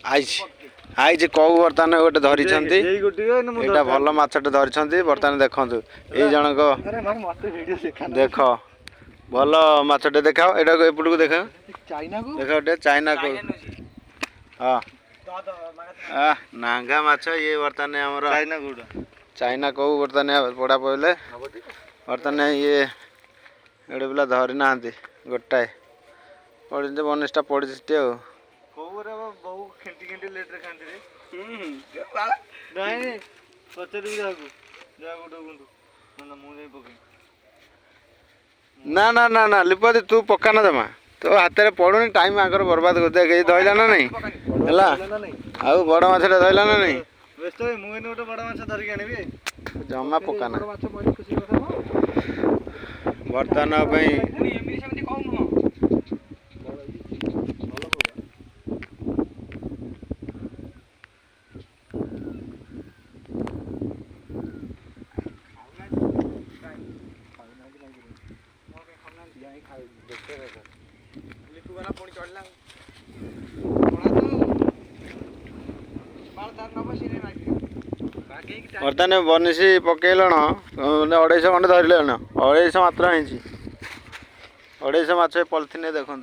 eyes eyes कौ बर्तमान गोटे धरी एटा भल माछटे धरी बर्तमान देखु ये जनक देख भल माछटे देखाओ एटा एपटू देखा देख गोटे चाइना को हाँ नांगा माछ ये बर्तमान आमर चाइना कौ बर्तमान पड़ा पड़े बर्तमान ये एडे पिला धरी ना गोटाए पड़ी बनिष्ठा पड़ी ना ना ना ना लिपति तू पका ना जमा तो हाथ में पड़ुनी टाइम आगर बर्बाद कर दे धरला ना नहीं है आउ बड़ माछटा धरला ना नहीं जमा पका ना बर्तमान बर्तमान बनिशी पकईलन 250 खंडे धरलन 250 मात्र है 250 माछ पलिथिन देखो